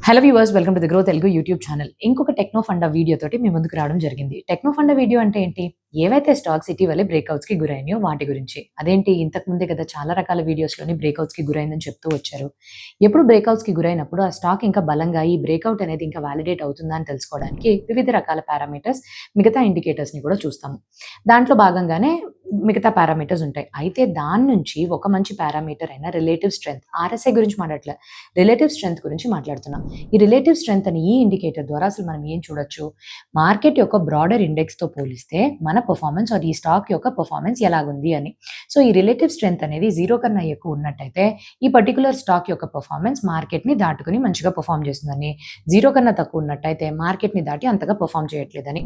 Hello viewers, welcome to the grow Telugu YouTube channel. ఇంకొక techno funda video తోటి మీ ముందుకు రావడం జరిగింది. టెక్నో ఫండా వీడియో అంటే ఏంటి? ఏవైతే స్టాక్స్ ఇటీవలే బ్రేక్అవుట్స్‌కి గురైనాయో వాటి గురించి. అదేంటి, ఇంతకు ముందే కదా చాలా రకాల వీడియోస్‌లోని బ్రేక్అవుట్స్‌కి గురైందని చెప్తూ వచ్చారు. ఎప్పుడు బ్రేక్అవుట్స్‌కి గురైనప్పుడు ఆ స్టాక్ ఇంకా బలంగా ఈ బ్రేక్అవుట్ అనేది ఇంకా వాలిడేట్ అవుతుందా అని తెలుసుకోవడానికి వివిధ రకాల పారామీటర్స్, మిగతా ఇండికేటర్స్‌ని కూడా చూస్తాము. దాంట్లో భాగంగానే మిగతా పారామీటర్స్ ఉంటాయి. అయితే దాని నుంచి ఒక మంచి పారామీటర్ అయిన రిలేటివ్ స్ట్రెంగ్త్, ఆర్ఎస్ఐ గురించి మాట్లాడట్లే, రిలేటివ్ స్ట్రెంగ్త్ గురించి మాట్లాడుతున్నాం. ఈ రిలేటివ్ స్ట్రెంగ్త్ అని ఈ ఇండికేటర్ ద్వారా అసలు మనం ఏం చూడొచ్చు? మార్కెట్ యొక్క బ్రాడర్ ఇండెక్స్‌తో పోలిస్తే మన పెర్ఫార్మన్స్ ఆర్ ఈ స్టాక్ యొక్క పెర్ఫార్మన్స్ ఎలాగుంది అని. సో, ఈ రిలేటివ్ స్ట్రెంగ్త్ అనేది 0 కన్నా ఎక్కువ ఉన్నట్టయితే ఈ పర్టిక్యులర్ స్టాక్ యొక్క పెర్ఫార్మన్స్ మార్కెట్‌ని దాటుకొని మంచిగా పెర్ఫార్మ్ చేస్తుందని. 0 కన్నా తక్కువ ఉన్నట్టయితే మార్కెట్‌ని దాటి అంతగా పెర్ఫార్మ్ చేయట్లేదని.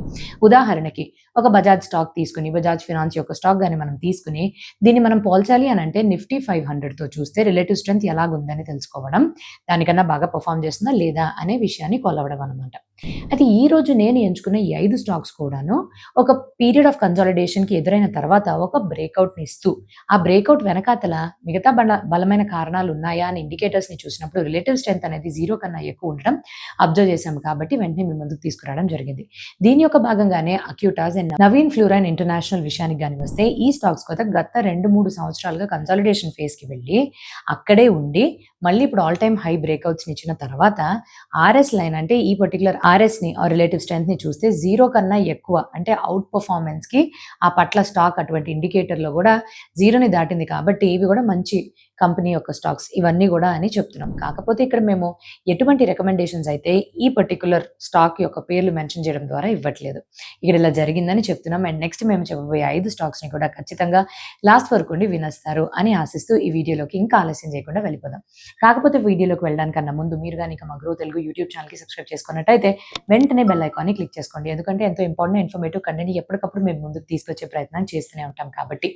ఉదాహరణకి ఒక బజాజ్ స్టాక్ తీసుకొని, బజాజ్ ఫినాన్స్ యొక్క స్టాక్ గాని మనం తీసుకొని దీన్ని మనం పోల్చాలి అనంటే నిఫ్టీ 500తో చూస్తే రిలేటివ్ స్ట్రెంగ్త్ ఎలాగుందని తెలుసుకోవడం, దానికన్నా బాగా పెర్ఫార్మ్ చేస్తుందా లేదా అనే విషయాన్ని కొలవడం అన్నమాట. అయితే ఈరోజు నేను ఎంచుకున్న ఈ 5 స్టాక్స్ కూడాను ఒక పీరియడ్ ఆఫ్ కన్సాలిడేషన్‌కి ఎదురైన తర్వాత ఒక బ్రేక్‌ఔట్‌ని ఇస్తూ, ఆ బ్రేక్‌ఔట్ వెనకాతల మిగతా బలమైన కారణాలు ఉన్నాయా అని ఇండికేటర్స్‌ని చూసినప్పుడు రిలేటివ్ స్ట్రెంగ్త్ అనేది 0 కన్నా ఎక్కువ ఉండడం అబ్జర్వ్ చేశాము కాబట్టి వెంటనే మీ ముందుకు తీసుకురావడం జరిగింది. దీని యొక్క భాగంగానే అక్యూటాస్ అండ్ నవీన్ ఫ్లూరైన్ ఇంటర్నేషనల్ విషయానికి గాని వస్తే ఈ స్టాక్స్ గత 2-3 సంవత్సరాలుగా కన్సాలిడేషన్ ఫేజ్‌కి వెళ్ళి అక్కడే ఉండి మళ్ళీ ఇప్పుడు ఆల్ టైమ్ హై బ్రేక్‌ఔట్స్‌ని ఇచ్చిన తర్వాత ఆర్ఎస్ లైన్ అంటే ఈ పర్టిక్యులర్ ఆర్ఎస్‌ని రిలేటివ్ స్ట్రెంగ్త్‌ని చూస్తే 0 కన్నా ఎక్కువ అంటే ఔట్ పెర్ఫార్మన్స్‌కి ఆ పట్ల స్టాక్ అటువంటి ఇండికేటర్‌లో కూడా 0ని దాటింది కాబట్టి ఇవి కూడా మంచి కంపెనీ యొక్క స్టాక్స్ ఇవన్నీ కూడా అని చెప్తున్నాం. కాకపోతే ఇక్కడ మేము ఎటువంటి రికమెండేషన్స్ అయితే ఈ పర్టిక్యులర్ స్టాక్ యొక్క పేర్లు మెన్షన్ చేయడం ద్వారా ఇవ్వట్లేదు. ఇక్కడ ఇలా జరిగిందని చెప్తున్నాం. అండ్ నెక్స్ట్ మేము చెప్పబోయే 5 స్టాక్స్‌ని కూడా ఖచ్చితంగా లాస్ట్ వరకు ఉండి వినేస్తారు అని ఆశిస్తూ ఈ వీడియోలోకి ఇంకా ఆలస్యం చేయకుండా వెళ్ళిపోదాం. కాకపోతే వీడియోలోకి వెళ్ళడానికన్నా ముందు మీరు గాని ఇక మా గ్రో తెలుగు యూట్యూబ్ ఛానల్‌కి సబ్స్క్రైబ్ చేసుకున్నట్టయితే వెంటనే బెల్ ఐకాన్‌ని క్లిక్ చేసుకోండి. ఎందుకంటే ఎంతో ఇంపార్టెంట్ ఇన్ఫర్మేటివ్ కంటెంట్‌ని ఎప్పటికప్పుడు మేము ముందుకు తీసుకొచ్చే ప్రయత్నం చేస్తూనే ఉంటాం కాబట్టి.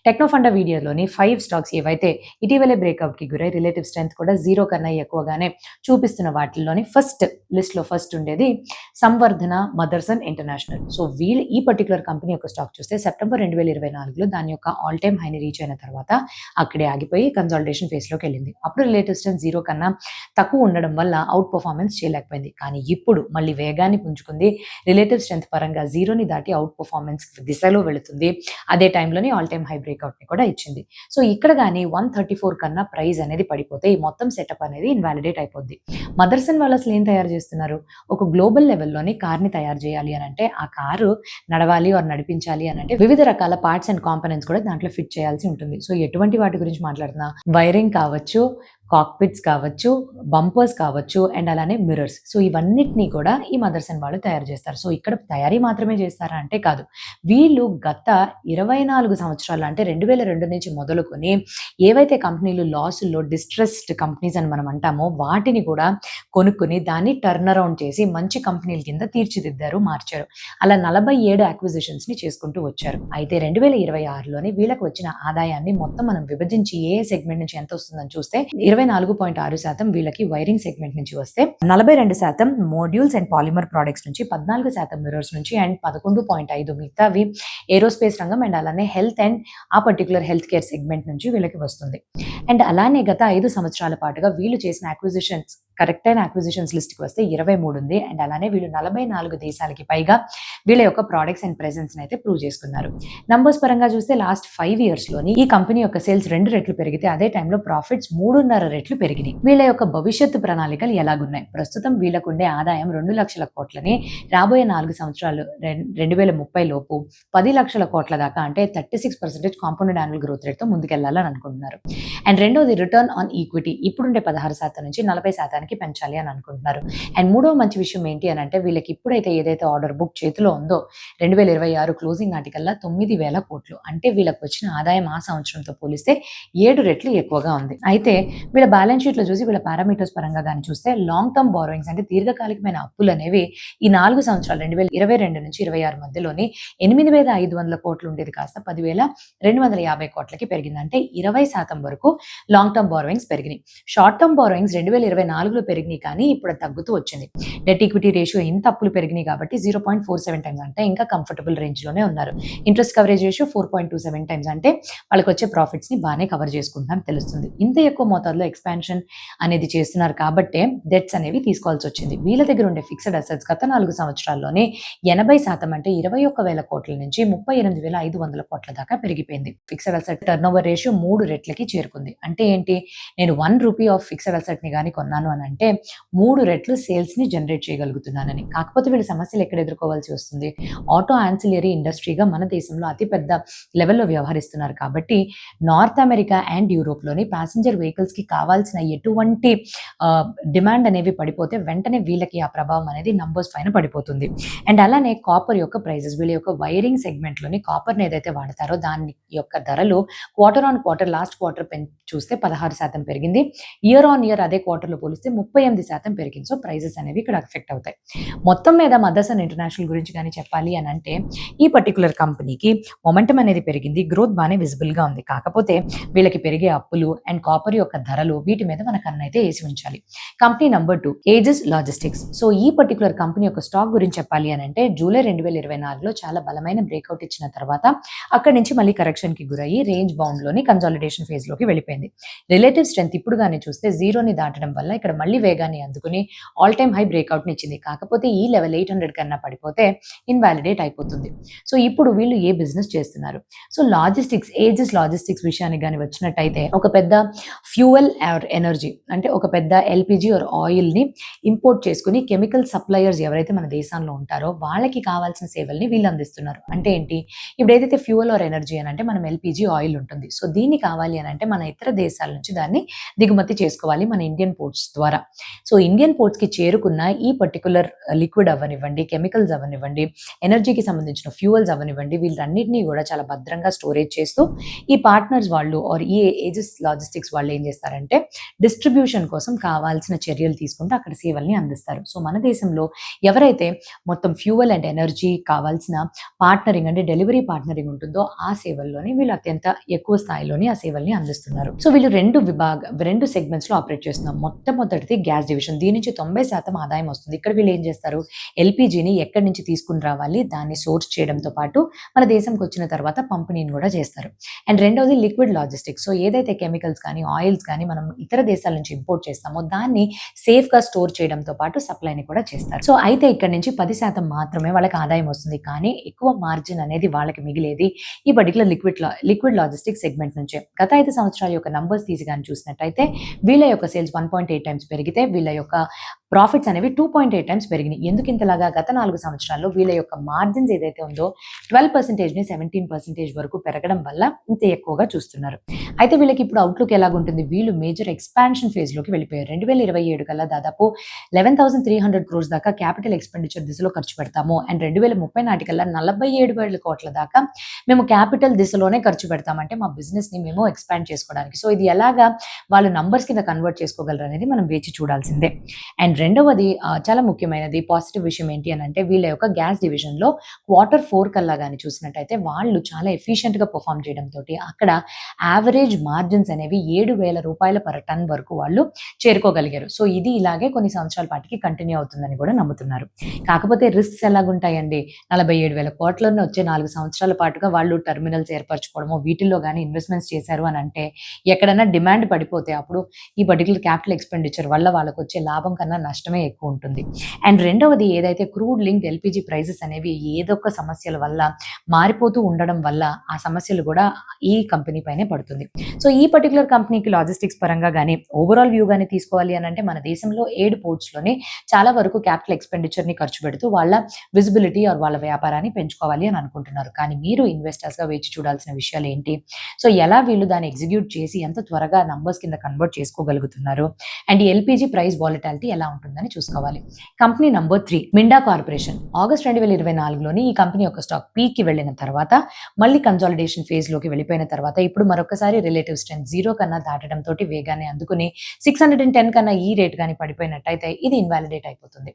టెక్నో ఫండా వీడియోలోని 5 స్టాక్స్ ఏవైతే ఇటీవలే బ్రేక్అవుట్‌కి గురై రిలేటివ్ స్ట్రెంగ్త్ కూడా 0 కన్నా ఎక్కువగానే చూపిస్తున్న వాటిల్లోని లిస్ట్‌లో ఫస్ట్ ఉండేది సంవర్ధన మదర్సన్ ఇంటర్నేషనల్. సో, ఈ పర్టిక్యులర్ కంపెనీ యొక్క స్టాక్ చూస్తే సెప్టెంబర్ 2024లో దాని యొక్క ఆల్ టైమ్ హైని రీచ్ అయిన తర్వాత అక్కడే ఆగిపోయి కన్సాలిడేషన్ ఫేజ్‌లోకి వెళ్ళింది. అప్పుడు రిలేటివ్ స్ట్రెంగ్త్ 0 కన్నా తక్కువ ఉండడం వల్ల ఔట్ పెర్ఫార్మన్స్ చేయలేకపోయింది. కానీ ఇప్పుడు మళ్ళీ వేగాన్ని పుంజుకుంది. రిలేటివ్ స్ట్రెంగ్త్ పరంగా 0ని దాటి ఔట్ పెర్ఫార్మన్స్ దిశలో వెళుతుంది. అదే టైంలోని ఆల్ టైమ్ హై బ్రేక్‌ఔట్‌ని కూడా ఇచ్చింది. సో, ఇక్కడ గాని 134 కన్నా ప్రైస్ అనేది పడిపోతే ఈ మొత్తం సెటప్ అనేది ఇన్వాలిడేట్ అయిపోద్ది. మదర్సన్ వాళ్ళు అసలు ఏం తయారు చేస్తున్నారు? ఒక గ్లోబల్ లెవెల్‌లోని కార్‌ని తయారు చేయాలి అనంటే ఆ కారు నడవాలి ఆర్ నడిపించాలి అనంటే వివిధ రకాల పార్ట్స్ అండ్ కాంపోనెంట్స్ కూడా దాంట్లో ఫిట్ చేయాల్సి ఉంటుంది. సో, ఎటువంటి వాటి గురించి మాట్లాడుతున్నా? వైరింగ్ కావచ్చు, కాక్‌పిట్స్ కావచ్చు, బంపర్స్ కావచ్చు అండ్ అలానే మిర్రర్స్. సో, ఇవన్నిటిని కూడా ఈ మదర్సన్ వాళ్ళు తయారు చేస్తారు. సో, ఇక్కడ తయారీ మాత్రమే చేస్తారా అంటే కాదు. వీళ్ళు గత 24 సంవత్సరాలు అంటే 2002 నుంచి మొదలుకొని ఏవైతే కంపెనీలు లాసుల్లో డిస్ట్రెస్డ్ కంపెనీస్ అని మనం అంటామో వాటిని కూడా కొనుక్కొని దాన్ని టర్న్ అరౌండ్ చేసి మంచి కంపెనీల కింద తీర్చిదిద్దారు, మార్చారు. అలా 47 అక్విజిషన్స్‌ని చేసుకుంటూ వచ్చారు. అయితే 2026లోని వీళ్ళకి వచ్చిన ఆదాయాన్ని మొత్తం మనం విభజించి ఏ సెగ్మెంట్ నుంచి ఎంత వస్తుందని చూస్తే 24.6% వీళ్ళకి వైరింగ్ సెగ్మెంట్ నుంచి వస్తే 42% మోడ్యూల్స్ అండ్ పాలిమర్ ప్రొడక్ట్స్ నుంచి, 14% మిర్రర్స్ నుంచి అండ్ 11.5 మిగతావి ఏరోస్పేస్ రంగం అండ్ అలానే హెల్త్ అండ్ ఆ పర్టిక్యులర్ హెల్త్ కేర్ సెగ్మెంట్ నుంచి వీళ్ళకి వస్తుంది. అండ్ అలానే గత 5 సంవత్సరాల పాటుగా వీళ్ళు చేసిన కరెక్ట్ అయిన అక్విజిషన్స్ లిస్ట్‌కి వస్తే 23 ఉంది. అండ్ అలానే వీళ్ళు 44 దేశాలకి పైగా వీళ్ళ యొక్క ప్రొడక్ట్స్ అండ్ ప్రెజెన్స్‌ని అయితే ప్రూవ్ చేసుకున్నారు. నంబర్స్ పరంగా చూస్తే లాస్ట్ 5 ఇయర్స్‌లోని ఈ కంపెనీ యొక్క సేల్స్ 2 రెట్లు పెరిగితే అదే టైంలో ప్రాఫిట్స్ 3.5 రెట్లు పెరిగినాయి. వీళ్ళ యొక్క భవిష్యత్తు ప్రణాళికలు ఎలాగున్నాయి? ప్రస్తుతం వీళ్ళకుండే ఆదాయం 2 లక్షల కోట్లని రాబోయే 4 సంవత్సరాలు 2030 లోపు 10 లక్షల కోట్ల దాకా అంటే 36% కాంపౌండెడ్ యాన్యువల్ గ్రోత్ రేట్‌తో ముందుకెళ్లాలని అనుకుంటున్నారు. అండ్ రెండోది రిటర్న్ ఆన్ ఈక్విటీ ఇప్పుడుండే 16% నుంచి 40% పెంచాలి అని అనుకుంటున్నారు. అండ్ మూడో మంచి విషయం ఏంటి అని అంటే వీళ్ళకి ఇప్పుడైతే ఏదైతే ఆర్డర్ బుక్ చేతిలో ఉందో 2026 క్లోజింగ్ నాటికల్లా 9,000 కోట్లు అంటే వీళ్ళకి వచ్చిన ఆదాయం ఆ సంవత్సరంతో పోలిస్తే 7 రెట్లు ఎక్కువగా ఉంది. అయితే వీళ్ళ బ్యాలెన్స్ షీట్‌లో చూసి వీళ్ళ పారామీటర్స్ పరంగా గాని చూస్తే లాంగ్ టర్మ్ బారోయింగ్స్ అంటే దీర్ఘకాలికమైన అప్పులు అనేవి ఈ 4 సంవత్సరాలు 2022 నుంచి 26 మధ్యలోని 8,500 కోట్లు ఉండేది కాస్త 10,250 కోట్లకి పెరిగింది. అంటే 20% వరకు లాంగ్ టర్మ్ బారోయింగ్స్ పెరిగినాయి. షార్ట్ టర్మ్ బారోయింగ్స్ 2024 అప్పులు పెరిగినాయి కానీ ఇప్పుడు అది తగ్గుతూ వచ్చింది. డెట్ ఈక్విటీ రేషియో ఇంత అప్పులు పెరిగినాయి కాబట్టి 0.47 టైమ్స్ అంటే ఇంకా కంఫర్టబుల్ రేంజ్‌లోనే ఉన్నారు. ఇంట్రెస్ట్ కవరేజ్ రేషియో 4.27 టైమ్స్ అంటే వాళ్ళకొచ్చే ప్రాఫిట్స్‌ని బానే కవర్ చేసుకుంటున్నారని తెలుస్తుంది. ఇంత ఎక్కువ మోతాదులో ఎక్స్‌పాన్షన్ అనేది చేస్తున్నారు కాబట్టే డెట్స్ అనేవి తీసుకోవాల్సొచ్చింది. వీళ్ళ దగ్గర ఉండే ఫిక్స్డ్ అసెట్స్ గత 4 సంవత్సరాల్లోనే 80% అంటే 21,000 కోట్ల నుంచి 38,500 కోట్ల దాకా పెరిగిపోయింది. ఫిక్స్డ్ అసెట్ టర్నోవర్ రేషియో 3 రెట్లకి చేరుకుంది. అంటే ఏంటి? నేను ₹1 ఆఫ్ ఫిక్స్డ్ అసెట్‌ని గాని కొన్నాను అనంటే 3 రెట్లు సేల్స్‌ని జనరేట్ చేయగలుగుతున్నానని. కాకపోతే వీళ్ళు సమస్యలు ఎక్కడ ఎదుర్కోవాల్సి వస్తుంది? ఆటో యాన్సిలరీ ఇండస్ట్రీగా మన దేశంలో అతి పెద్ద లెవెల్‌లో వ్యవహరిస్తున్నారు కాబట్టి నార్త్ అమెరికా అండ్ యూరోప్‌లోని ప్యాసింజర్ వెహికల్స్‌కి కావాల్సిన ఎటువంటి డిమాండ్ అనేవి పడిపోతే వెంటనే వీళ్ళకి ఆ ప్రభావం అనేది నంబర్స్ పైన పడిపోతుంది. అండ్ అలానే కాపర్ యొక్క ప్రైజెస్ వీళ్ళ యొక్క వైరింగ్ సెగ్మెంట్‌లోని కాపర్‌ని ఏదైతే వాడతారో దాని యొక్క ధరలు quarter on quarter last quarter చూస్తే 16% పెరిగింది. ఇయర్ ఆన్ ఇయర్ అదే క్వార్టర్‌లో పోలిస్తే 38% పెరిగింది. సో ప్రైజెస్ అనేవి ఇక్కడ ఎఫెక్ట్ అవుతాయి. మొత్తం మీద మదర్సన్ ఇంటర్నేషనల్ గురించి గాని చెప్పాలి అనంటే ఈ పర్టిక్యులర్ కంపెనీకి మొమెంటమ్ అనేది పెరిగింది. గ్రోత్ బానే విజిబుల్‌గా ఉంది. కాకపోతే వీళ్ళకి పెరిగే అప్పులు అండ్ కాపర్ యొక్క ధరలు వీటి మీద మన కన్నైతే ఏసి ఉంచాలి. Company number 2 Aegis logistics. So ఈ పర్టిక్యులర్ కంపెనీ యొక్క స్టాక్ గురించి చెప్పాలి అనంటే జూలై 2024లో చాలా బలమైన బ్రేక్అవుట్ ఇచ్చిన తర్వాత అక్కడి నుంచి మళ్ళీ కరెక్షన్‌కి గురయ్యి రేంజ్ బౌండ్‌లోని కన్సాలిడేషన్ ఫేజ్‌లోకి వెళ్ళిపోయింది. రిలేటివ్ స్ట్రెంత్ ఇప్పుడు గాని చూస్తే 0ని దాటడం వల్ల ఇక్కడ మళ్ళీ వేగాన్ని అందుకుని ఆల్ టైమ్ హై బ్రేక్అవుట్‌ని ఇచ్చింది. కాకపోతే ఈ లెవెల్ 800 కన్నా పడిపోతే ఇన్వాలిడేట్ అయిపోతుంది. సో ఇప్పుడు వీళ్ళు ఏ బిజినెస్ చేస్తున్నారు? సో లాజిస్టిక్స్ ఏజిస్ లాజిస్టిక్స్ విషయానికి గాని వచ్చినట్టయితే ఒక పెద్ద ఫ్యూయల్ ఆర్ ఎనర్జీ అంటే ఒక పెద్ద ఎల్‌పీజీ ఆర్ ఆయిల్‌ని ఇంపోర్ట్ చేసుకొని కెమికల్ సప్లయర్స్ ఎవరైతే మన దేశంలో ఉంటారో వాళ్ళకి కావాల్సిన సేవల్ని వీళ్ళు అందిస్తున్నారు. అంటే ఏంటి? ఇప్పుడు ఏదైతే ఫ్యూయల్ ఆర్ ఎనర్జీ అని అంటే మనం ఎల్‌పీజీ ఆయిల్ ఉంటుంది. సో దీన్ని కావాలి అని అంటే మన ఇతర దేశాల నుంచి దాన్ని దిగుమతి చేసుకోవాలి మన ఇండియన్ పోర్ట్స్ ద్వారా. సో ఇండియన్ పోర్ట్స్‌కి చేరుకున్న ఈ పర్టిక్యులర్ లిక్విడ్ అవ్వనివ్వండి, కెమికల్స్ అవ్వనివ్వండి, ఎనర్జీకి సంబంధించిన ఫ్యూయల్స్ అవ్వనివ్వండి వీళ్ళన్నిటిని కూడా చాలా భద్రంగా స్టోరేజ్ చేస్తూ ఈ పార్ట్నర్స్ వాళ్ళు ఆర్ ఈ ఏజిస్ లాజిస్టిక్స్ వాళ్ళు ఏం చేస్తారంటే డిస్ట్రిబ్యూషన్ కోసం కావాల్సిన చర్యలు తీసుకుంటూ అక్కడ సేవల్ని అందిస్తారు. సో మన దేశంలో ఎవరైతే మొత్తం ఫ్యూయల్ అండ్ ఎనర్జీ కావాల్సిన పార్ట్నరింగ్ అంటే డెలివరీ పార్ట్నరింగ్ ఉంటుందో ఆ సేవల్లోని వీళ్ళు అత్యంత ఎక్కువ స్థాయిలోని ఆ సేవల్ని అందిస్తున్నారు. సో వీళ్ళు రెండు సెగ్మెంట్స్ లో ఆపరేట్ చేస్తున్నారు. మొట్టమొదటిది గ్యాస్ డివిజన్. దీని నుంచి 90% ఆదాయం వస్తుంది. ఇక్కడ వీళ్ళు ఏం చేస్తారు? ఎల్‌పీజీని ఎక్కడి నుంచి తీసుకుని రావాలి దాన్ని సోర్స్ చేయడంతో పాటు మన దేశంకి వచ్చిన తర్వాత పంపిణీని కూడా చేస్తారు. అండ్ రెండోది లిక్విడ్ లాజిస్టిక్స్. సో ఏదైతే కెమికల్స్ కానీ ఆయిల్స్ కానీ మనం ఇతర దేశాల నుంచి ఇంపోర్ట్ చేస్తామో దాన్ని సేఫ్ గా స్టోర్ చేయడంతో పాటు సప్లైని కూడా చేస్తారు. సో అయితే ఇక్కడ నుంచి 10% మాత్రమే వాళ్ళకి ఆదాయం వస్తుంది. కానీ ఎక్కువ మార్జిన్ అనేది వాళ్ళకి మిగిలేది ఈ పర్టికులర్ లిక్విడ్ లాజిస్టిక్స్ సెగ్మెంట్ నుంచే. గత 5 సంవత్సరాల యొక్క నంబర్స్ తీసి కానీ చూసినట్టయితే వీళ్ళ యొక్క సేల్స్ 1.8 టైమ్స్ పెరిగితే వీళ్ళ యొక్క ప్రాఫిట్స్ అనేవి 2.8 టైమ్స్ పెరిగినాయి. ఎందుకు ఇంతలాగా? గత 4 సంవత్సరాల్లో వీళ్ళ యొక్క మార్జిన్స్ ఏదైతే ఉందో 12%ని 17% వరకు పెరగడం వల్ల ఇంత ఎక్కువగా చూస్తున్నారు. అయితే వీళ్ళకి ఇప్పుడు అవుట్లుక్ ఎలాగుంటుంది? వీళ్ళు మేజర్ ఎక్స్పాన్షన్ ఫేజ్‌లోకి వెళ్ళిపోయారు. 2027 కల్లా దాదాపు 11,300 క్రోర్స్ దాకా క్యాపిటల్ ఎక్స్‌పెండిచర్ దిశలో ఖర్చు పెడతాము. అండ్ 2030 నాటికల్లా 47,000 కోట్ల దాకా మేము క్యాపిటల్ దిశలోనే ఖర్చు పెడతామంటే మా బిజినెస్‌ని మేము ఎక్స్పాండ్ చేసుకోవడానికి. సో ఇది ఎలాగా వాళ్ళు నంబర్స్ కింద కన్వర్ట్ చేసుకోగలరు అనేది మనం వేచి చూడాల్సిందే. అండ్ రెండవది చాలా ముఖ్యమైనది పాజిటివ్ విషయం ఏంటి అనంటే వీళ్ళ యొక్క గ్యాస్ డివిజన్‌లో Q4 కల్లా గాని చూసినట్టయితే వాళ్ళు చాలా ఎఫిషియెంట్‌గా పెర్ఫార్మ్ చేయడంతోటి అక్కడ యావరేజ్ మార్జిన్స్ అనేవి ₹7,000 పర్ టన్ వరకు వాళ్ళు చేరుకోగలిగారు. సో ఇది ఇలాగే కొన్ని సంవత్సరాల పాటికి కంటిన్యూ అవుతుందని కూడా నమ్ముతున్నారు. కాకపోతే రిస్క్స్ ఎలాగుంటాయండి? 47,000 కోట్లను వచ్చే 4 సంవత్సరాల పాటుగా వాళ్ళు టెర్మినల్స్ ఏర్పరచుకోవడమో వీటిల్లో గాని ఇన్వెస్ట్‌మెంట్స్ చేశారు అనంటే ఎక్కడైనా డిమాండ్ పడిపోతే అప్పుడు ఈ పర్టిక్యులర్ క్యాపిటల్ ఎక్స్‌పెండిచర్ వల్ల వాళ్ళకొచ్చే లాభం కన్నా నష్టమే ఎక్కువ ఉంటుంది. అండ్ రెండవది ఏదైతే క్రూడ్ లింక్డ్ ఎల్‌పీజీ ప్రైజెస్ అనేవి ఏదో ఒక సమస్యల వల్ల మారిపోతూ ఉండడం వల్ల ఆ సమస్యలు కూడా ఈ కంపెనీ పైనే పడుతుంది. సో ఈ పర్టిక్యులర్ కంపెనీకి లాజిస్టిక్స్ పరంగా గాని ఓవరాల్ వ్యూ గాని తీసుకోవాలి అనంటే మన దేశంలో 7 పోర్ట్స్‌లోనే చాలా వరకు క్యాపిటల్ ఎక్స్‌పెండిచర్‌ని ఖర్చు పెడుతూ వాళ్ళ విజిబిలిటీ ఆర్ వాళ్ళ వ్యాపారాన్ని పెంచుకోవాలి అని అనుకుంటున్నారు. కానీ మీరు ఇన్వెస్టర్స్‌గా వేచి చూడాల్సిన విషయాలు ఏంటి? సో ఎలా వీళ్ళు దాన్ని ఎగ్జిక్యూట్ చేసి ఎంత త్వరగా నంబర్స్ కింద కన్వర్ట్ చేసుకోగలుగుతున్నారు? అండ్ ఈ ఎల్‌పీజీ ప్రైస్ వాలటాలిటీ ఎలా ఉంటుందని చూసుకోవాలి. Company number 3 Minda corporation. August 2024లోని ఈ కంపెనీ యొక్క స్టాక్ పీక్ కి వెళ్ళిన తర్వాత మళ్ళీ కన్సాలిడేషన్ ఫేజ్ లోకి వెళ్ళిపోయిన తర్వాత ఇప్పుడు మరొకసారి రిలేటివ్ స్ట్రెంత్ 0 కన్నా దాటడం తోటి వేగాన్ని అందుకుని 610 కన్నా ఈ రేట్ కానీ పడిపోయినట్టయితే ఇది ఇన్వాలిడేట్ అయిపోతుంది.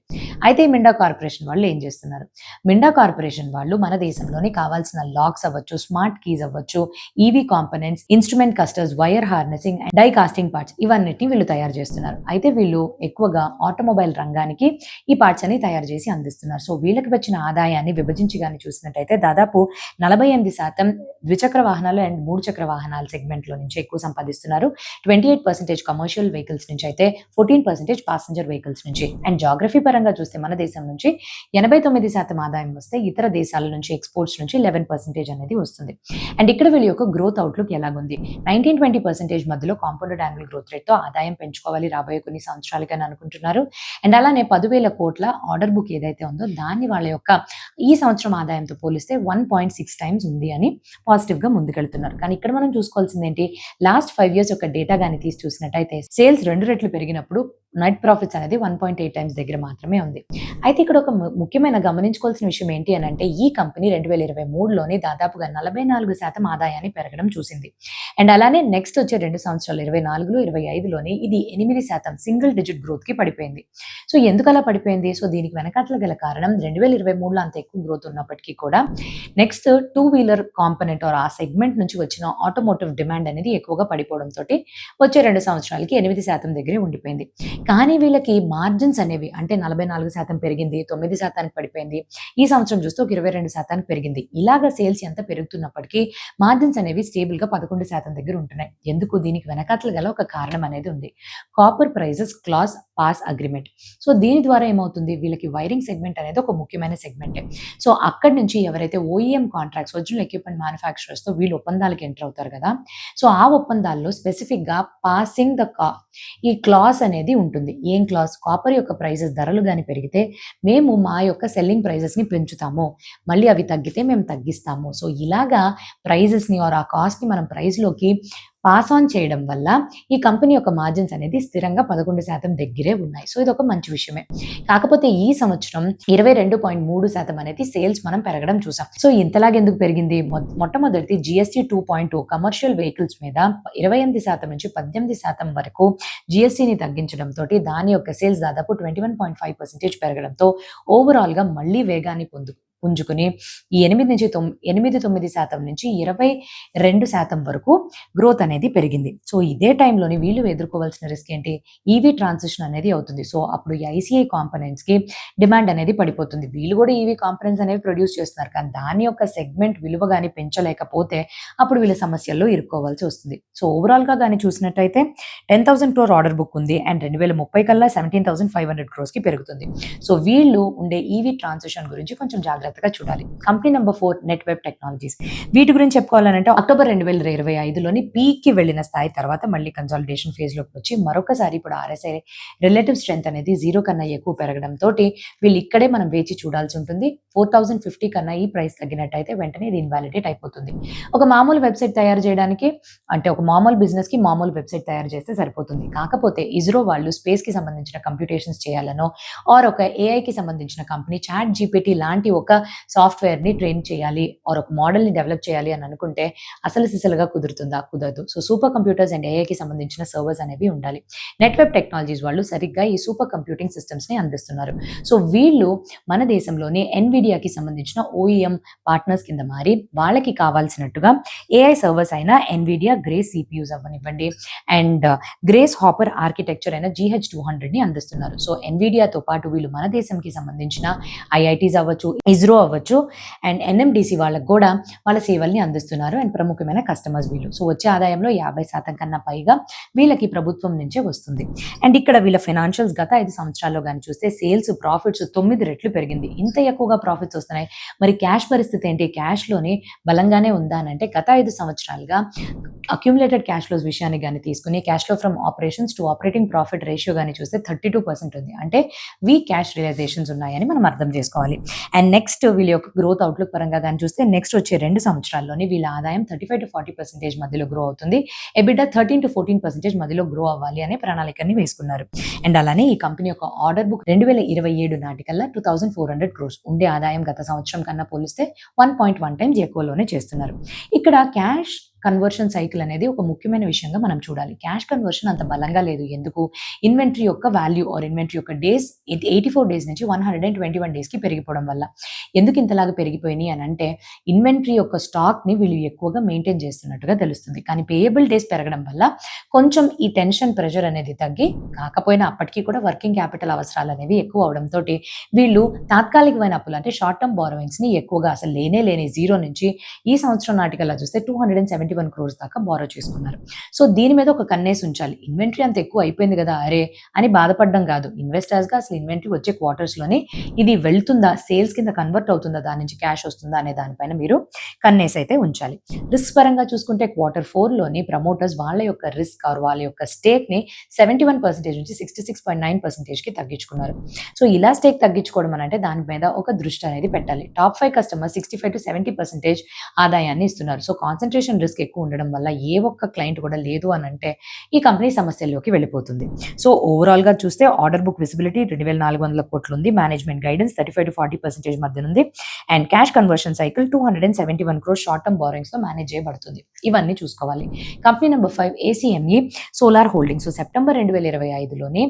అయితే మిండా కార్పొరేషన్ వాళ్ళు ఏం చేస్తున్నారు? మిండా కార్పొరేషన్ వాళ్ళు మన దేశంలోని కావాల్సిన లాక్స్ అవ్వచ్చు, స్మార్ట్ కీస్ అవ్వచ్చు, EV components, instrument clusters, wire harnessing, die casting parts ఇవన్నిటిని వీళ్ళు తయారు చేస్తున్నారు. అయితే వీళ్ళు ఎక్కువగా ఆటోమొబైల్ రంగానికి ఈ పార్ట్స్ అని తయారు చేసి అందిస్తున్నారు. సో వీళ్ళకి వచ్చిన ఆదాయాన్ని విభజించి కానీ చూసినట్టయితే దాదాపు 48% ద్విచక్ర వాహనాలు అండ్ 3 చక్ర వాహనాల సెగ్మెంట్ లో నుంచి ఎక్కువ సంపాదిస్తున్నారు. 28% కమర్షియల్ వెహికల్స్ నుంచి అయితే 14% ప్యాసింజర్ వెహికల్స్ నుంచి. అండ్ జాగ్రఫీ పరంగా చూస్తే మన దేశం నుంచి 89% ఆదాయం వస్తే ఇతర దేశాల నుంచి ఎక్స్పోర్ట్స్ నుంచి 11% అనేది వస్తుంది. అండ్ ఇక్కడ వీళ్ళ యొక్క గ్రోత్ అవుట్లుక్ ఎలాగుంది? 19-20% మధ్యలో కాంపౌండెడ్ యాన్యువల్ గ్రోత్ రేట్ తో ఆదాయం పెంచుకోవాలి రాబోయే కొన్ని సంవత్సరాలుగా అనుకుంటున్నారు. అండ్ అలానే 10,000 కోట్ల ఆర్డర్ బుక్ ఏదైతే ఉందో దాన్ని వాళ్ళ యొక్క ఈ సంవత్సరం ఆదాయంతో పోలిస్తే 1.6 టైమ్స్ ఉంది అని పాజిటివ్ గా ముందుకెళ్తున్నారు. కానీ ఇక్కడ మనం చూసుకోవాల్సింది ఏంటి? లాస్ట్ 5 years యొక్క డేటా కానీ తీసి చూసినట్టయితే సేల్స్ 2 రెట్లు పెరిగినప్పుడు నెట్ ప్రాఫిట్స్ అనేది 1.8 టైమ్స్ దగ్గర మాత్రమే ఉంది. అయితే ఇక్కడ ఒక ముఖ్యమైన గమనించుకోవాల్సిన విషయం ఏంటి అని అంటే ఈ కంపెనీ 2023లోని దాదాపుగా 44% ఆదాయాన్ని పెరగడం చూసింది. అండ్ అలానే నెక్స్ట్ వచ్చే 2 సంవత్సరాలు 24లో 25లోని ఇది 8% సింగిల్ డిజిట్ గ్రోత్ కి పడిపోయింది. సో ఎందుకు అలా పడిపోయింది? సో దీనికి వెనకాతల గల కారణం 2023లో అంత ఎక్కువ గ్రోత్ ఉన్నప్పటికీ కూడా నెక్స్ట్ 2 వీలర్ కాంపోనెంట్ ఆ సెగ్మెంట్ నుంచి వచ్చిన ఆటోమోటివ్ డిమాండ్ అనేది ఎక్కువగా పడిపోవడం తోటి వచ్చే 2 సంవత్సరాలకి 8% దగ్గరే ఉండిపోయింది. కానీ వీళ్ళకి మార్జిన్స్ అనేవి అంటే 44% పెరిగింది, 9% పడిపోయింది. ఈ సంవత్సరం చూస్తే ఒక 22% పెరిగింది. ఇలాగ సేల్స్ ఎంత పెరుగుతున్నప్పటికీ మార్జిన్స్ అనేవి స్టేబుల్ గా 11% దగ్గర ఉంటున్నాయి. ఎందుకు? దీనికి వెనకాతల గల ఒక కారణం అనేది ఉంది. Copper prices class pass agreement. So దీని ద్వారా ఏమవుతుంది? వీళ్ళకి వైరింగ్ సెగ్మెంట్ అనేది ఒక ముఖ్యమైన సెగ్మెంటే. సో అక్కడి నుంచి ఎవరైతే OEM contracts original equipment manufacturers తో వీళ్ళు ఒప్పందాలకి ఎంటర్ అవుతారు కదా, సో ఆ ఒప్పందాల్లో స్పెసిఫిక్ గా పాసింగ్ ద ఈ క్లాస్ అనేది ఉంటుంది. ఏం క్లాస్? కాపర్ యొక్క ప్రైజెస్ ధరలు కానీ పెరిగితే మేము మా యొక్క సెల్లింగ్ ప్రైజెస్ ని పెంచుతాము, మళ్ళీ అవి తగ్గితే మేము తగ్గిస్తాము. సో ఇలాగా ప్రైజెస్ ని ఆ కాస్ట్ ని మనం ప్రైస్ లోకి పాస్ ఆన్ చేయడం వల్ల ఈ కంపెనీ యొక్క మార్జిన్స్ అనేది స్థిరంగా 11% దగ్గరే ఉన్నాయి. సో ఇది ఒక మంచి విషయమే. కాకపోతే ఈ సంవత్సరం 22.3% అనేది సేల్స్ మనం పెరగడం చూసాం. సో ఇంతలాగా ఎందుకు పెరిగింది? మొట్టమొదటి GST 2.2 కమర్షియల్ వెహికల్స్ మీద 28% నుంచి 18% వరకు GSTని తగ్గించడం తోటి దాని యొక్క సేల్స్ దాదాపు 21.5% పెరగడంతో ఓవరాల్ గా మళ్ళీ వేగాన్ని పుంజుకుని ఈ 8-9% నుంచి 22% వరకు గ్రోత్ అనేది పెరిగింది. సో ఇదే టైంలోని వీళ్ళు ఎదుర్కోవాల్సిన రిస్క్ ఏంటి? ఈవీ ట్రాన్సిషన్ అనేది అవుతుంది. సో అప్పుడు ఈ ICI కాంపోనెంట్స్ కి డిమాండ్ అనేది పడిపోతుంది. వీళ్ళు కూడా ఈవీ కాంపోనెంట్స్ అనేవి ప్రొడ్యూస్ చేస్తున్నారు, కానీ దాని యొక్క సెగ్మెంట్ విలువ కానీ పెంచలేకపోతే అప్పుడు వీళ్ళ సమస్యల్లో ఇరుక్కోవాల్సి వస్తుంది. సో ఓవరాల్ గా కానీ చూసినట్టయితే 10,000 crore ఆర్డర్ బుక్ ఉంది అండ్ 2030 కల్లా 17,500 crores కి పెరుగుతుంది. సో వీళ్ళు ఉండే ఈవీ ట్రాన్సిషన్ గురించి కొంచెం జాగ్రత్తగా చూడాలి. Company number 4 Netweb technologies. వీటి గురించి చెప్పుకోవాలంటే అక్టోబర్ 2025లోని పీక్ కి వెళ్ళిన స్థాయి తర్వాత మళ్ళీ కన్సాలిడేషన్ ఫేజ్ లోకి వచ్చి మరొకసారి ఇప్పుడు RSI రిలేటివ్ స్ట్రెంత్ అనేది 0 కన్నా ఎక్కువ పెరగడం తోటి వీళ్ళు ఇక్కడే మనం వేచి చూడాల్సి ఉంటుంది. 4050 కన్నా ఈ ప్రైస్ తగ్గినట్టయితే వెంటనే ఇది ఇన్వాలిడేట్ అయిపోతుంది. ఒక మామూలు వెబ్సైట్ తయారు చేయడానికి అంటే ఒక మామూలు బిజినెస్ కి మామూలు వెబ్సైట్ తయారు చేస్తే సరిపోతుంది. కాకపోతే ఇస్రో వాళ్ళు స్పేస్ కి సంబంధించిన కంప్యూటేషన్స్ చేయాలనో ఆర్ ఒక AI కి సంబంధించిన కంపెనీ చాట్ GPT లాంటి ఒక సాఫ్ట్వేర్ ని ట్రైన్ చేయాలి ఆర్ ఒక మోడల్ ని డెవలప్ చేయాలి అని అనుకుంటే అసలు సిసలుగా కుదురుతుందా? కుదరదు. So super computers and AI కి సంబంధించిన సర్వర్స్ అనేవి ఉండాలి. నెట్వెబ్ టెక్నాలజీస్ వాళ్ళు సరిగ్గా ఈ సూపర్ కంప్యూటింగ్ సిస్టమ్స్ ని అందిస్తున్నారు. సో వీళ్ళు మన దేశంలోని ఎన్విడియాకి సంబంధించిన OEM పార్ట్నర్స్ కింద మారి వాళ్ళకి కావాల్సినట్టుగా AI సర్వర్స్ అయిన ఎన్విడియా గ్రేస్ CPUs అవ్వనివ్వండి అండ్ గ్రేస్ హాపర్ ఆర్కిటెక్చర్ అయిన GH200 ని అందిస్తున్నారు. సో ఎన్విడియాతో పాటు వీళ్ళు మన దేశంకి సంబంధించిన IITs అవ్వచ్చు, ఇస్రో అవ్వచ్చు అండ్ NMDC వాళ్ళకు కూడా వాళ్ళ సేవల్ని అందిస్తున్నారు అండ్ ప్రముఖమైన కస్టమర్స్ వీళ్ళు. సో వచ్చే ఆదాయంలో 50% కన్నా పైగా వీళ్ళకి ప్రభుత్వం నుంచే వస్తుంది. అండ్ ఇక్కడ వీళ్ళ ఫైనాన్షియల్స్ గత 5 సంవత్సరాల్లో కానీ చూస్తే సేల్స్ ప్రాఫిట్స్ 9 రెట్లు పెరిగింది. ఇంత ఎక్కువగా ప్రాఫిట్స్ వస్తున్నాయి. మరి క్యాష్ పరిస్థితి ఏంటి? క్యాష్ లోని బలంగానే ఉందా అని అంటే గత 5 సంవత్సరాలుగా అక్యుములేటెడ్ క్యాష్ ఫ్లోస్ విషయాన్ని గాని తీసుకుని cash flow from operations to operating profit ratio గాని చూస్తే 32% ఉంది. అంటే వీక్ క్యాష్ రియలైజేషన్స్ ఉన్నాయని మనం అర్థం చేసుకోవాలి. అండ్ నెక్స్ట్ వీళ్ళ యొక్క గ్రోత్ అవుట్‌లుక్ పరంగా గాని చూస్తే నెక్స్ట్ వచ్చే 2 సంవత్సరాల్లోని వీళ్ళ ఆదాయం 35-40% మధ్యలో గ్రో అవుతుంది. ఎబిటా 13-14% మధ్యలో గ్రో అవ్వాలి అనే ప్రణాళికని వేసుకున్నారు. అండ్ అలానే ఈ కంపెనీ యొక్క ఆర్డర్ బుక్ 2027 నాటికల్లా 2400 క్రోర్స్ ఉండే ఆదాయం గత సంవత్సరం కన్నా పోలిస్తే 1.1 టైమ్స్ ఎక్కువలోనే చేస్తున్నారు. ఇక్కడ క్యాష్ కన్వర్షన్ సైకిల్ అనేది ఒక ముఖ్యమైన విషయంగా మనం చూడాలి. క్యాష్ కన్వర్షన్ అంత బలంగా లేదు. ఎందుకు? ఇన్వెంటరీ యొక్క వాల్యూ ఆర్ ఇన్వెంటరీ యొక్క డేస్ 84 డేస్ నుంచి 121 డేస్‌కి పెరిగిపోవడం వల్ల. ఎందుకు ఇంతలాగా పెరిగిపోయినాయి అని అంటే ఇన్వెంటరీ యొక్క స్టాక్‌ని వీళ్ళు ఎక్కువగా మెయింటైన్ చేస్తున్నట్టుగా తెలుస్తుంది. కానీ పేయబుల్ డేస్ పెరగడం వల్ల కొంచెం ఈ టెన్షన్, ప్రెషర్ అనేది తగ్గి కాకపోయినా అప్పటికి కూడా వర్కింగ్ క్యాపిటల్ అవసరాలు అనేవి ఎక్కువ అవడంతోటి వీళ్ళు తాత్కాలికమైన అప్పులు అంటే షార్ట్ టర్మ్ బారోయింగ్స్‌ని ఎక్కువగా అసలు లేని జీరో నుంచి ఈ సంవత్సరం నాటికల్లా చూస్తే 271 క్రోర్స్ దాకా బారో చేసుకున్నారు. సో దీని మీద ఒక కన్నేసి ఉంచాలి. ఇన్వెంటరీ అంత ఎక్కువ అయిపోయింది కదా అరే అని బాధపడడం కాదు. ఇన్వెస్టర్స్‌గా అసలు ఇన్వెంటరీ వచ్చే క్వార్టర్స్‌లోని ఇది వెళ్తుందా, సేల్స్ కింద కన్వర్ట్ అవుతుందా, దాని నుంచి క్యాష్ వస్తుందా అనే దానిపైన మీరు కన్నేసి అయితే ఉంచాలి. రిస్క్ పరంగా చూసుకుంటే Q4లోని ప్రమోటర్స్ వాళ్ళ యొక్క రిస్క్ ఆర్ వాళ్ళ యొక్క స్టేక్‌ని 71% నుంచి 66.9%కి తగ్గించుకున్నారు. సో ఇలా స్టేక్ తగ్గించుకోవడం అని అంటే దాని మీద ఒక దృష్టి అనేది పెట్టాలి. టాప్ 5 కస్టమర్స్ 65-70% ఆదాయాన్ని ఇస్తున్నారు. సో కాన్సంట్రేషన్ రిస్క్ ఎక్కువ ఉండడం వల్ల ఏ ఒక్క క్లయింట్ కూడా లేదు అని అంటే ఈ కంపెనీ సమస్యల్లోకి వెళ్ళిపోతుంది. సో ఓవరాల్‌గా చూస్తే ఆర్డర్ బుక్ విజిబిలిటీ 2400 కోట్లు ఉంది. మేనేజ్మెంట్ గైడెన్స్ 35-40% మధ్య ఉంది. And cash conversion cycle 271 crores short term బారోయింగ్స్‌తో మేనేజ్ చేయబడుతుంది. ఇవన్నీ చూసుకోవాలి. Company number 5 ACME solar holdings. So September 2025లోని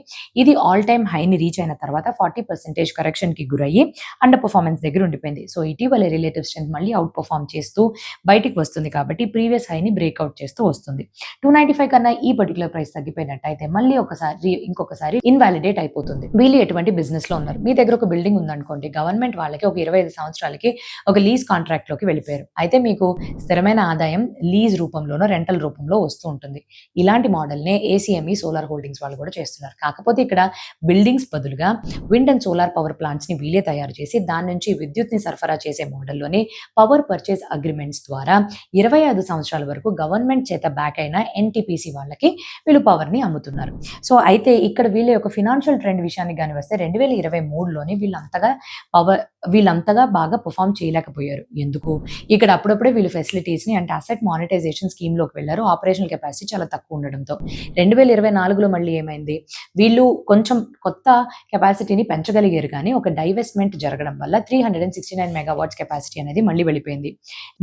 ఇది ఆల్ టైమ్ హైని రీచ్ అయిన తర్వాత 40% కరెక్షన్‌కి గురయ్యి అండర్ పర్ఫార్మెన్స్ దగ్గర ఉండిపోయింది. సో ఇటీవల రిలేటివ్ స్ట్రెంత్ మళ్ళీ అవుట్ పర్ఫార్మ్ చేస్తూ బయటికి వస్తుంది కాబట్టి ప్రీవియస్ హైని బ్రేక్అవుట్ చేస్తూ వస్తుంది. 295 కన్నా ఈ పర్టికులర్ ప్రైస్ తగ్గిపోయినట్టయితే మళ్ళీ ఇంకొకసారి ఇన్వాలిడేట్ అయిపోతుంది. వీళ్ళు ఎటువంటి బిజినెస్ లో ఉన్నారు? మీ దగ్గర ఒక బిల్డింగ్ ఉందనుకోండి, గవర్నమెంట్ వాళ్ళకి ఒక 25 సంవత్సరాలకి ఒక లీజ్ కాంట్రాక్ట్ లోకి వెళ్ళిపోయారు. అయితే మీకు స్థిరమైన ఆదాయం లీజ్ రూపంలోనో రెంటల్ రూపంలో వస్తూ ఉంటుంది. ఇలాంటి మోడల్ నే ACME సోలార్ హోల్డింగ్స్ వాళ్ళు కూడా చేస్తున్నారు. కాకపోతే ఇక్కడ బిల్డింగ్స్ బదులుగా wind and solar power plants ని వీళ్ళే తయారు చేసి దాని నుంచి విద్యుత్ ని సరఫరా చేసే మోడల్లోని పవర్ పర్చేస్ అగ్రిమెంట్స్ ద్వారా 25 సంవత్సరాల వరకు గవర్నమెంట్ చేత బ్యాక్ అయిన NTPC వాళ్ళకి వీళ్ళు పవర్ ని అమ్ముతున్నారు. సో అయితే ఇక్కడ వీళ్ళ యొక్క ఫినాన్షియల్ ట్రెండ్ విషయానికి కానీ వస్తే 2023లోని వీళ్ళంతగా బాగా పర్ఫామ్ చేయలేకపోయారు. ఎందుకు? ఇక్కడ అప్పుడప్పుడే వీళ్ళు ఫెసిలిటీస్ ని అంటే అసెట్ మానిటైజేషన్ స్కీమ్ లోకి వెళ్ళారు. ఆపరేషనల్ కెపాసిటీ చాలా తక్కువ ఉండడంతో 2024లో మళ్ళీ ఏమైంది? వీళ్ళు కొంచెం కొత్త కెపాసిటీని పెంచగలిగారు కానీ ఒక డైవెస్ట్మెంట్ జరగడం వల్ల 369 మెగావాట్స్ కెపాసిటీ అనేది మళ్ళీ వెళ్ళిపోయింది.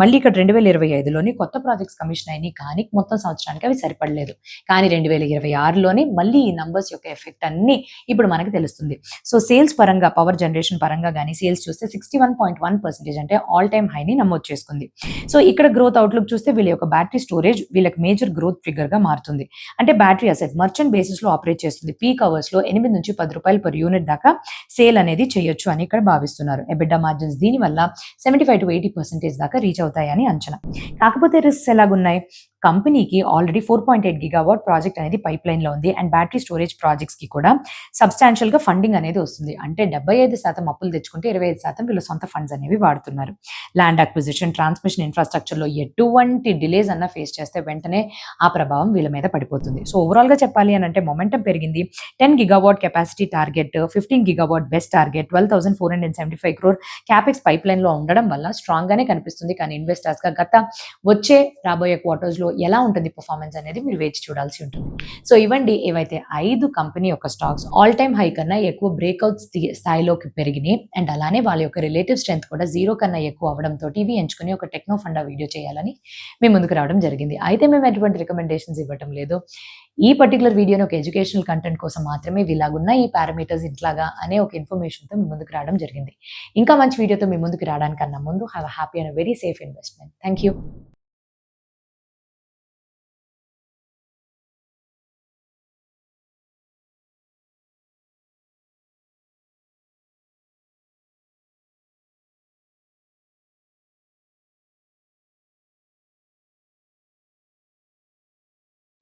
మళ్ళీ ఇక్కడ 2025లోని కొత్త ప్రాజెక్ట్స్ కమిషన్ అయినాయి కానీ మొత్తం సంవత్సరానికి అవి సరిపడలేదు. కానీ 2026లోని మళ్ళీ ఈ నంబర్స్ యొక్క ఎఫెక్ట్ అన్ని ఇప్పుడు మనకు తెలుస్తుంది. సో సేల్స్ పరంగా పవర్ జనరేషన్ పరంగా కానీ సేల్స్ చూస్తే 61.1% అంటే ఆల్ టైమ్ హైని నమోదు చేసుకుంది. సో ఇక్కడ గ్రోత్ అవుట్లుక్ చూస్తే వీళ్ళ యొక్క బ్యాటరీ స్టోరేజ్ వీళ్ళకి మేజర్ గ్రోత్ ట్రిగ్గర్ గా మారుతుంది. అంటే బ్యాటరీ అసెట్ మర్చెంట్ బేసిస్ లో ఆపరేట్ చేస్తుంది. పీక్ అవర్స్ లో 8 నుంచి 10 రూపాయలు పర్ యూనిట్ దాకా సేల్ అనేది చేయొచ్చు అని ఇక్కడ భావిస్తున్నారు. ఎబిటా మార్జిన్స్ దీని వల్ల 75-80% దాకా రీచ్ అవుతాయని అంచనా. కాకపోతే రిస్క్స్ ఎలాగున్నాయి? కంపెనీకి ఆల్రెడీ 4.8 గిగావాట్ ప్రాజెక్ట్ అనేది పైప్ లైన్ లో ఉంది. అండ్ బ్యాటరీ స్టోరేజ్ ప్రాజెక్ట్స్ కి కూడా సబ్స్టాన్షియల్ గా ఫండింగ్ అనేది వస్తుంది. అంటే 75% అప్పులు తెచ్చుకుంటే 25% వీళ్ళ సొంత ఫండ్స్ అనేవి వాడుతున్నారు. ల్యాండ్ అక్విజిషన్, ట్రాన్స్మిషన్ ఇన్ఫ్రాస్ట్రక్చర్ లో ఎటువంటి డిలేస్ అన్నా ఫేస్ చేస్తే వెంటనే ఆ ప్రభావం వీళ్ళ మీద పడిపోతుంది. సో ఓవరాల్ గా చెప్పాలి అని అంటే మొమెంటం పెరిగింది. 10 gigawatt capacity target, 15 gigawatt best target, 12,475 crore capex pipe line లో ఉండడం వల్ల స్ట్రాంగ్ గానే కనిపిస్తుంది. కానీ ఇన్వెస్టర్స్ గా వచ్చే రాబోయే క్వార్టర్స్ లో ఎలా ఉంటుంది పర్ఫార్మెన్స్ అనేది మీరు వేచి చూడాల్సి ఉంటుంది. సో ఇవ్వండి ఏవైతే 5 కంపెనీ యొక్క స్టాక్స్ ఆల్ టైమ్ హై కన్నా ఎక్కువ బ్రేక్అవుట్ స్థాయిలోకి పెరిగినాయి. అండ్ అలానే వాళ్ళ యొక్క రిలేటివ్ స్ట్రెంత్ కూడా 0 కన్నా ఎక్కువ అవడంతో ఇవి ఎంచుకుని ఒక టెక్నో ఫండా వీడియో చేయాలని మేము ముందుకు రావడం జరిగింది. అయితే మేము ఎటువంటి రికమెండేషన్స్ ఇవ్వటం లేదు. ఈ పర్టికులర్ వీడియోని ఒక ఎడ్యుకేషనల్ కంటెంట్ కోసం మాత్రమే ఇలాగున్న ఈ పారామీటర్స్ ఇట్లాగా అనే ఒక ఇన్ఫర్మేషన్తో మీ ముందుకు రావడం జరిగింది. ఇంకా మంచి వీడియోతో మీ ముందుకు రావడానికన్నా ముందు have a happy and very safe investment. Thank you.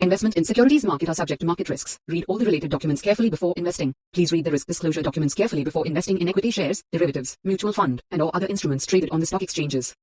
Investment in securities market are subject to market risks. Read all the related documents carefully before investing. Please read the risk disclosure documents carefully before investing in equity shares, derivatives, mutual fund, and or other instruments traded on the stock exchanges.